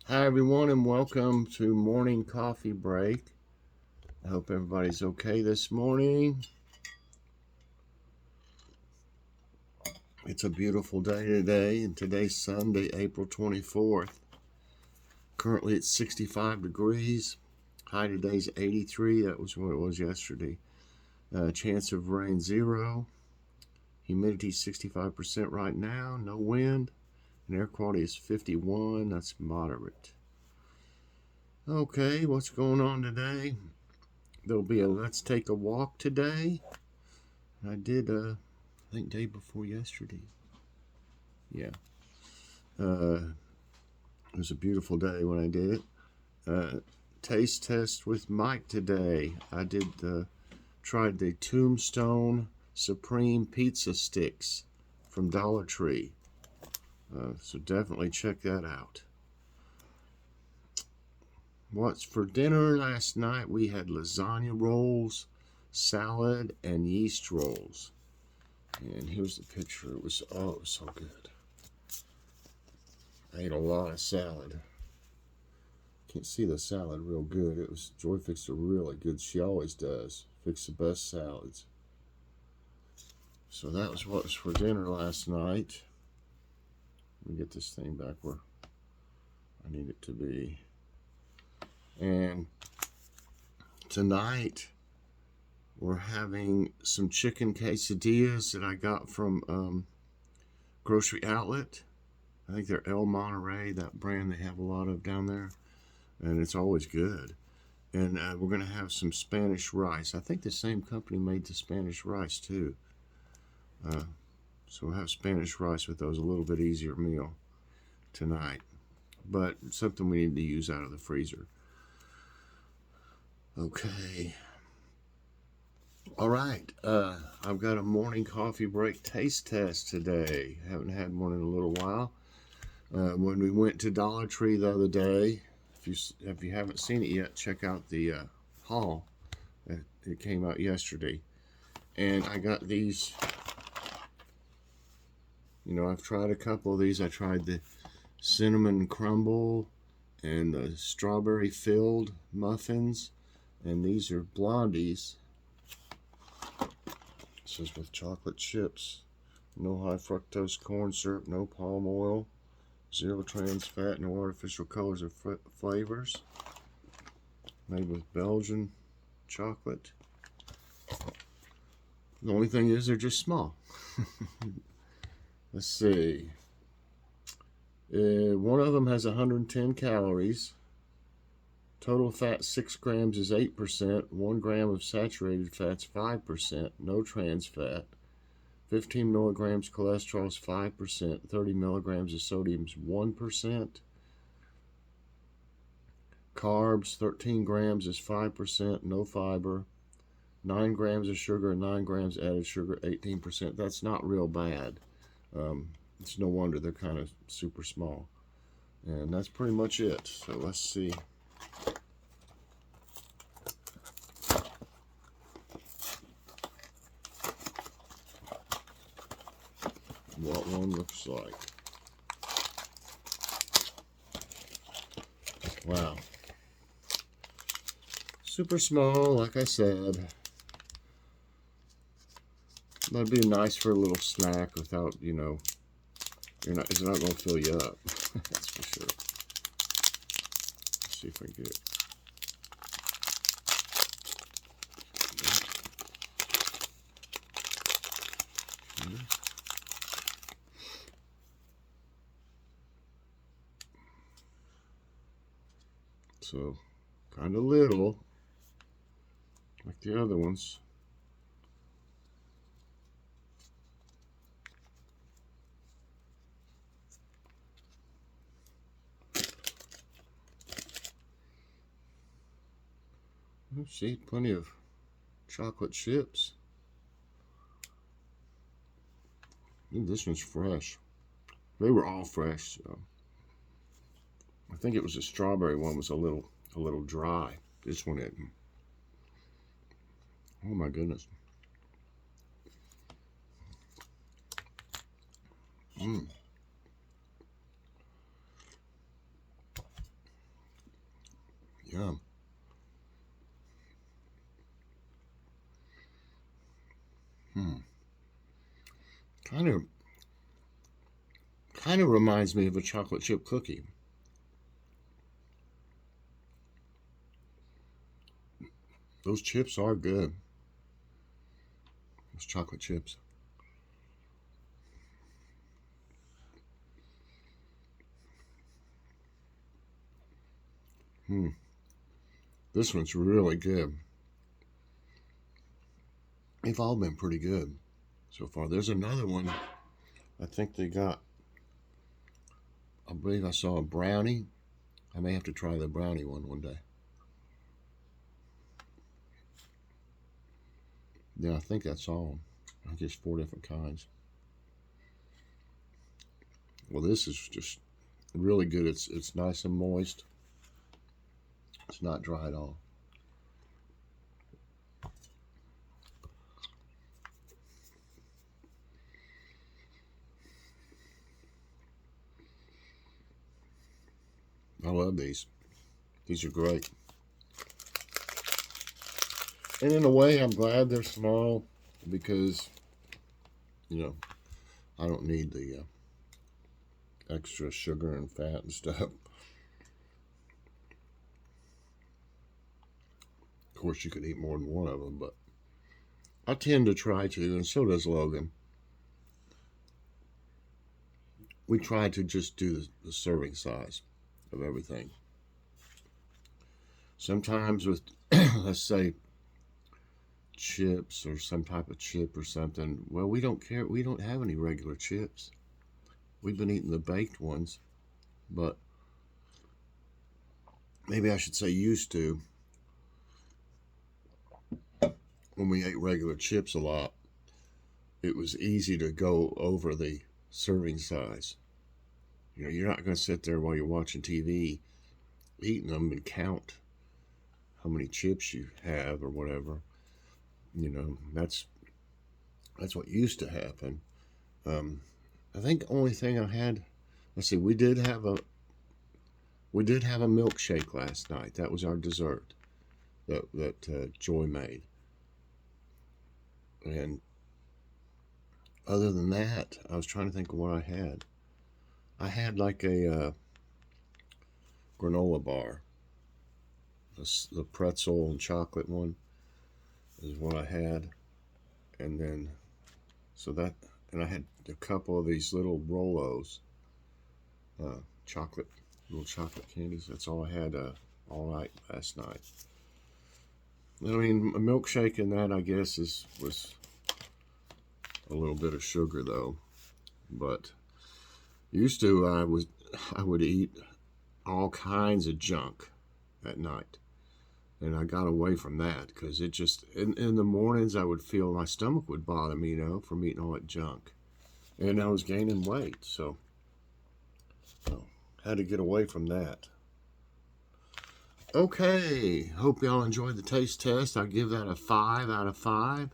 Hi, everyone, and welcome to Morning Coffee Break. I hope everybody's okay this morning. It's a beautiful day today, and today's Sunday, April 24th. Currently it's 65 degrees. High today's 83. That was what it was yesterday. Chance of rain 0. Humidity 65% right now. No wind. And air quality is 51. That's moderate. Okay, what's going on today? There'll be a Let's Take a Walk today. I did, I think day before yesterday. Yeah. It was a beautiful day when I did it. Taste test with Mike today. I tried the Tombstone Supreme Pizza Sticks from Dollar Tree. So definitely check that out. What's for dinner last night? We had lasagna rolls, salad, and yeast rolls. And here's the picture. It was so good. I ate a lot of salad. Can't see the salad real good. Joy fixed a really good. She always does. Fix the best salads. So that was what was for dinner last night. Let me get this thing back where I need it to be. And tonight we're having some chicken quesadillas that I got from Grocery Outlet. I think they're El Monterey, that brand they have a lot of down there. And it's always good. And we're going to have some Spanish rice. I think the same company made the Spanish rice too. So we'll have Spanish rice with those, a little bit easier meal tonight. But something we need to use out of the freezer. Okay. All right. I've got a morning coffee break taste test today. Haven't had one in a little while. When we went to Dollar Tree the other day, if you haven't seen it yet, check out the haul. It came out yesterday. And I got these. You know, I've tried a couple of these. I tried the cinnamon crumble and the strawberry filled muffins. And these are Blondies. This is with chocolate chips. No high fructose corn syrup, no palm oil, 0 trans fat, no artificial colors or flavors. Made with Belgian chocolate. The only thing is they're just small. Let's see. One of them has 110 calories. Total fat 6 grams is 8%. 1 gram of saturated fat's 5%. No trans fat. 15 milligrams cholesterol is 5%. 30 milligrams of sodium is 1%. Carbs 13 grams is 5%. No fiber. 9 grams of sugar and 9 grams added sugar, 18%. That's not real bad. It's no wonder they're kind of super small. And that's pretty much it. So let's see. What one looks like. Wow. Super small, like I said. That'd be nice for a little snack without, you know, it's not going to fill you up. That's for sure. Let's see if I can get it. Okay. So, kind of little, like the other ones. See, plenty of chocolate chips. Ooh, this one's fresh. They were all fresh. So. I think it was the strawberry one was a little dry. This one isn't. Oh my goodness. Yum. Kind of reminds me of a chocolate chip cookie. Those chips are good. Those chocolate chips. This one's really good. They've all been pretty good so far. There's another one. I think they got, I believe I saw a brownie. I may have to try the brownie one day. Yeah, I think that's all. I think it's 4 different kinds. Well, this is just really good. It's nice and moist. It's not dry at all. I love these. These are great. And in a way, I'm glad they're small because, you know, I don't need the extra sugar and fat and stuff. Of course, you could eat more than one of them, but I tend to try to, and so does Logan. We try to just do the serving size of everything. Sometimes with, let's say, chips or some type of chip or something, well, we don't care. We don't have any regular chips. We've been eating the baked ones, but maybe I should say used to. When we ate regular chips a lot, it was easy to go over the serving size. You know, you're not going to sit there while you're watching TV eating them and count how many chips you have or whatever. You know, that's what used to happen. I think the only thing I had, let's see, we did have a milkshake last night. That was our dessert that Joy made. And other than that, I was trying to think of what I had. I had like a granola bar. The pretzel and chocolate one is what I had. And then, and I had a couple of these little Rolos, little chocolate candies. That's all I had all night last night. I mean, a milkshake in that, I guess, was a little bit of sugar though. But used to, I would eat all kinds of junk at night, and I got away from that because it just in the mornings I would feel my stomach would bother me, from eating all that junk, and I was gaining weight, so had to get away from that. Okay, hope y'all enjoyed the taste test. I give that a 5 out of 5.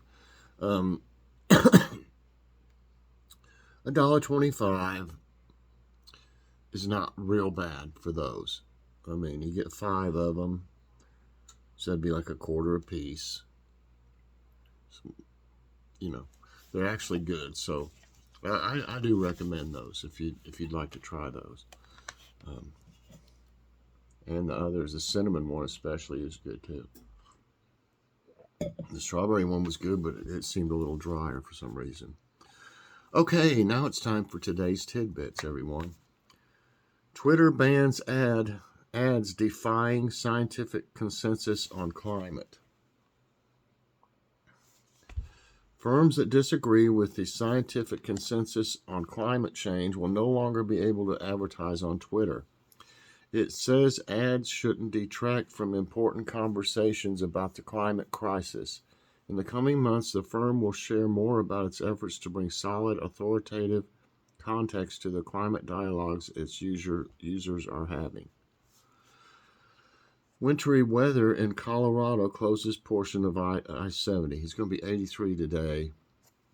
$1.25 is not real bad for those. I mean, you get 5 of them, so that'd be like a quarter a piece. So, they're actually good. So I do recommend those if you'd like to try those. And the others, the cinnamon one especially is good too. The strawberry one was good, but it seemed a little drier for some reason. Okay, now it's time for today's tidbits, everyone. Twitter bans ads defying scientific consensus on climate. Firms that disagree with the scientific consensus on climate change will no longer be able to advertise on Twitter. It says ads shouldn't detract from important conversations about the climate crisis. In the coming months, the firm will share more about its efforts to bring solid, authoritative context to the climate dialogues its users are having. Wintry weather in Colorado closes portion of I-70. It's going to be 83 today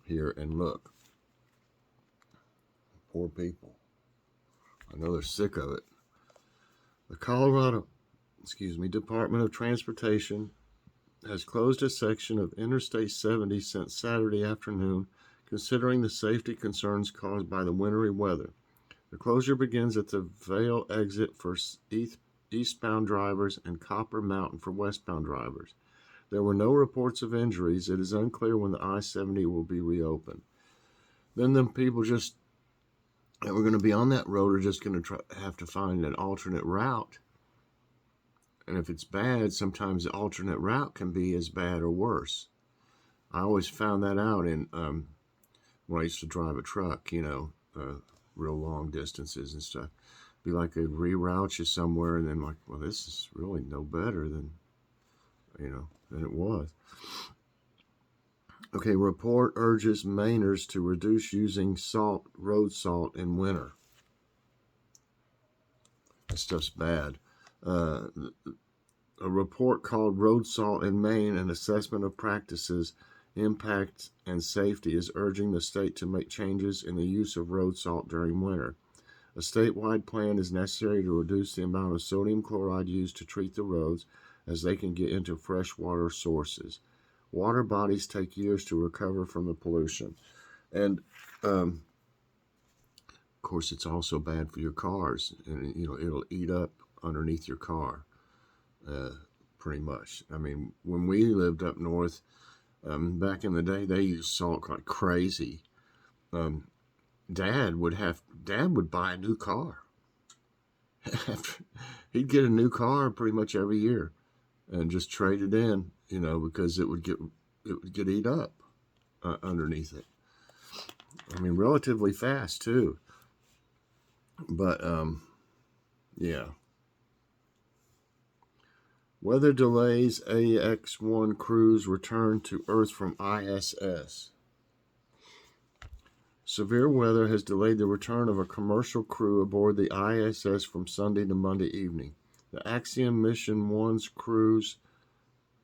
here, and look, poor people. I know they're sick of it. The Colorado Department of Transportation has closed a section of Interstate 70 since Saturday afternoon, considering the safety concerns caused by the wintry weather. The closure begins at the Vale exit for eastbound drivers and Copper Mountain for westbound drivers. There were no reports of injuries. It is unclear when the I-70 will be reopened. Then the people that were going to be on that road are just going to have to find an alternate route. And if it's bad, sometimes the alternate route can be as bad or worse. I always found that out when I used to drive a truck, real long distances and stuff. Be like they'd reroute you somewhere, and then like, well, this is really no better than it was. Okay, report urges Mainers to reduce using road salt in winter. That stuff's bad. A report called Road Salt in Maine, an assessment of practices, impact, and safety is urging the state to make changes in the use of road salt during winter. A statewide plan is necessary to reduce the amount of sodium chloride used to treat the roads, as they can get into freshwater sources. Water bodies take years to recover from the pollution. And, of course, it's also bad for your cars. And, it'll eat up underneath your car, pretty much. I mean, when we lived up north, back in the day, they used salt like crazy. Dad would buy a new car. He'd get a new car pretty much every year and just trade it in, because it would get eat up underneath it. I mean, relatively fast too. But yeah. Weather delays AX-1 crews return to Earth from ISS. Severe weather has delayed the return of a commercial crew aboard the ISS from Sunday to Monday evening. The Axiom Mission 1's crew's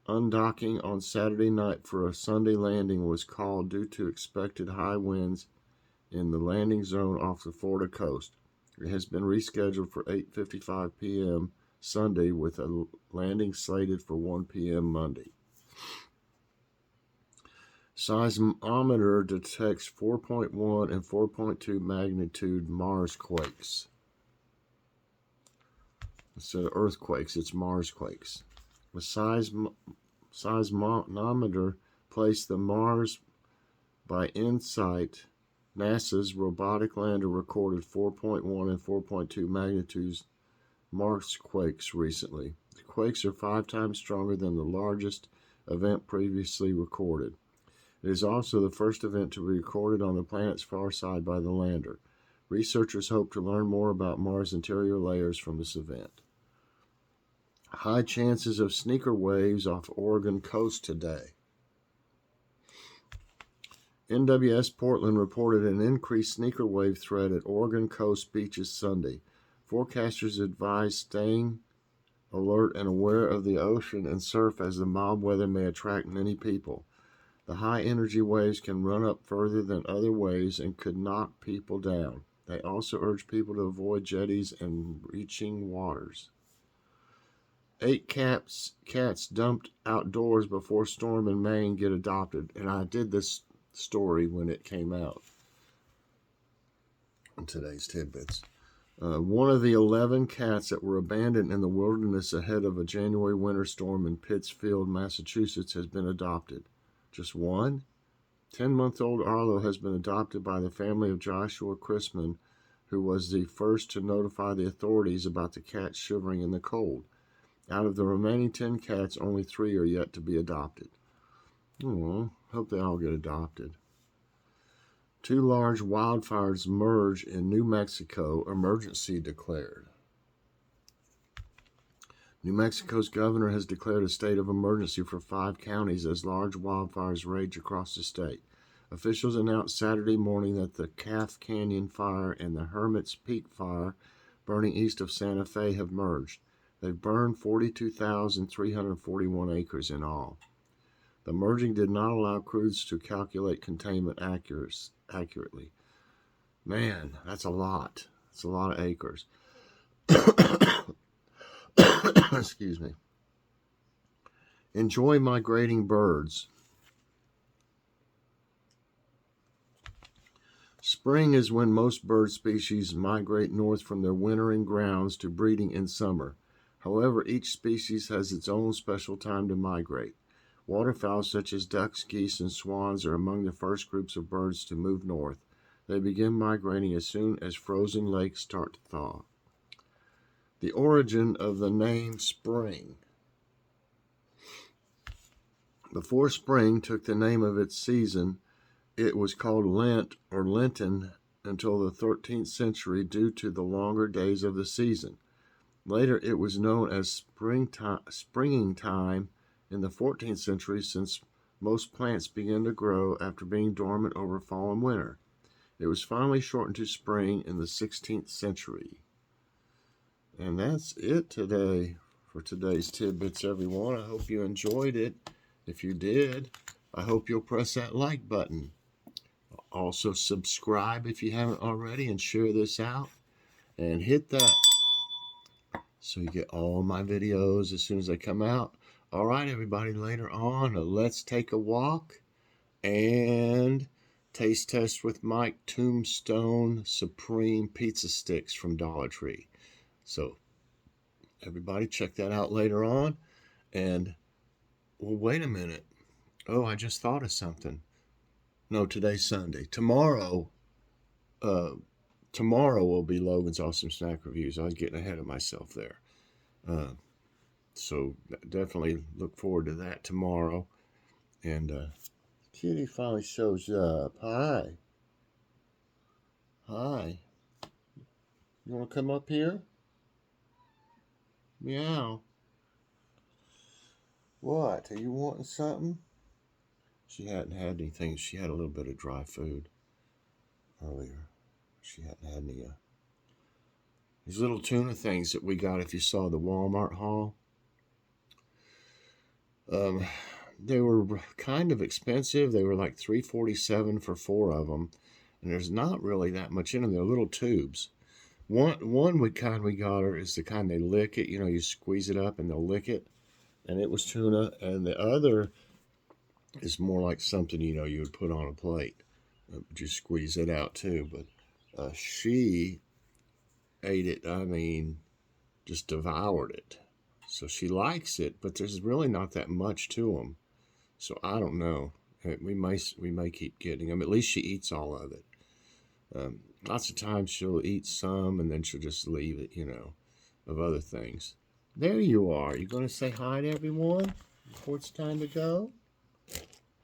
undocking on Saturday night for a Sunday landing was called due to expected high winds in the landing zone off the Florida coast. It has been rescheduled for 8:55 p.m. Sunday with a landing slated for 1 p.m. Monday. Seismometer detects 4.1 and 4.2 magnitude Mars quakes. Instead of earthquakes, it's Mars quakes. The seismometer placed the Mars by InSight. NASA's robotic lander recorded 4.1 and 4.2 magnitudes Mars quakes recently. The quakes are 5 times stronger than the largest event previously recorded. It is also the first event to be recorded on the planet's far side by the lander. Researchers hope to learn more about Mars' interior layers from this event. High chances of sneaker waves off Oregon coast today. NWS Portland reported an increased sneaker wave threat at Oregon coast beaches Sunday. Forecasters advise staying alert and aware of the ocean and surf, as the mild weather may attract many people. The high-energy waves can run up further than other waves and could knock people down. They also urge people to avoid jetties and reaching waters. 8 cats dumped outdoors before storm in Maine get adopted. And I did this story when it came out in today's Tidbits. One of the 11 cats that were abandoned in the wilderness ahead of a January winter storm in Pittsfield, Massachusetts, has been adopted. Just one? 10-month-old Arlo has been adopted by the family of Joshua Chrisman, who was the first to notify the authorities about the cat shivering in the cold. Out of the remaining 10 cats, only 3 are yet to be adopted. Oh, hope they all get adopted. 2 large wildfires merge in New Mexico, emergency declared. New Mexico's governor has declared a state of emergency for 5 counties as large wildfires rage across the state. Officials announced Saturday morning that the Calf Canyon Fire and the Hermit's Peak Fire, burning east of Santa Fe, have merged. They've burned 42,341 acres in all. The merging did not allow crews to calculate containment accurately. Man, that's a lot. That's a lot of acres. Excuse me. Enjoy migrating birds. Spring is when most bird species migrate north from their wintering grounds to breeding in summer. However, each species has its own special time to migrate. Waterfowl such as ducks, geese, and swans are among the first groups of birds to move north. They begin migrating as soon as frozen lakes start to thaw. The origin of the name spring. Before spring took the name of its season, it was called Lent or Lenten until the 13th century due to the longer days of the season. Later it was known as springing time in the 14th century since most plants began to grow after being dormant over fall and winter. It was finally shortened to spring in the 16th century. And that's it today for today's Tidbits, everyone. I hope you enjoyed it. If you did, I hope you'll press that like button. Also subscribe if you haven't already and share this out. And hit that so you get all my videos as soon as they come out. All right, everybody, later on, let's take a walk and taste test with Mike Tombstone Supreme Pizza Sticks from Dollar Tree. So, everybody, check that out later on. And, well, wait a minute. Oh, I just thought of something. No, today's Sunday. Tomorrow will be Logan's Awesome Snack Reviews. I was getting ahead of myself there. So definitely look forward to that tomorrow. And Kitty finally shows up. Hi. Hi. You want to come up here? Meow. What? Are you wanting something? She hadn't had anything. She had a little bit of dry food earlier. She hadn't had any these little tuna things that we got if you saw the Walmart haul. They were kind of expensive. They were like $3.47 for 4 of them. And there's not really that much in them. They're little tubes. One kind we got her is the kind they lick it. You know, you squeeze it up and they'll lick it. And it was tuna. And the other is more like something, you know, you would put on a plate. Just squeeze it out too. But she ate it, I mean, just devoured it. So she likes it, but there's really not that much to them. So I don't know. We may keep getting them. At least she eats all of it. Lots of times she'll eat some and then she'll just leave it, you know, of other things. There you are. You going to say hi to everyone before it's time to go?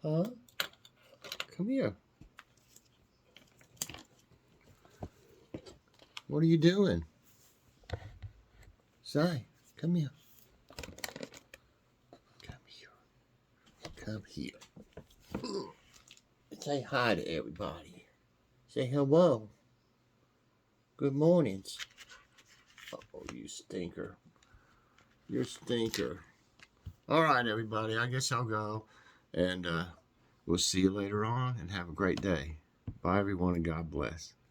Huh? Come here. What are you doing? Say, come here. Come here. Come here. Say hi to everybody. Say hello. Good mornings. Oh, you stinker. You're a stinker. All right, everybody. I guess I'll go. And we'll see you later on and have a great day. Bye, everyone, and God bless.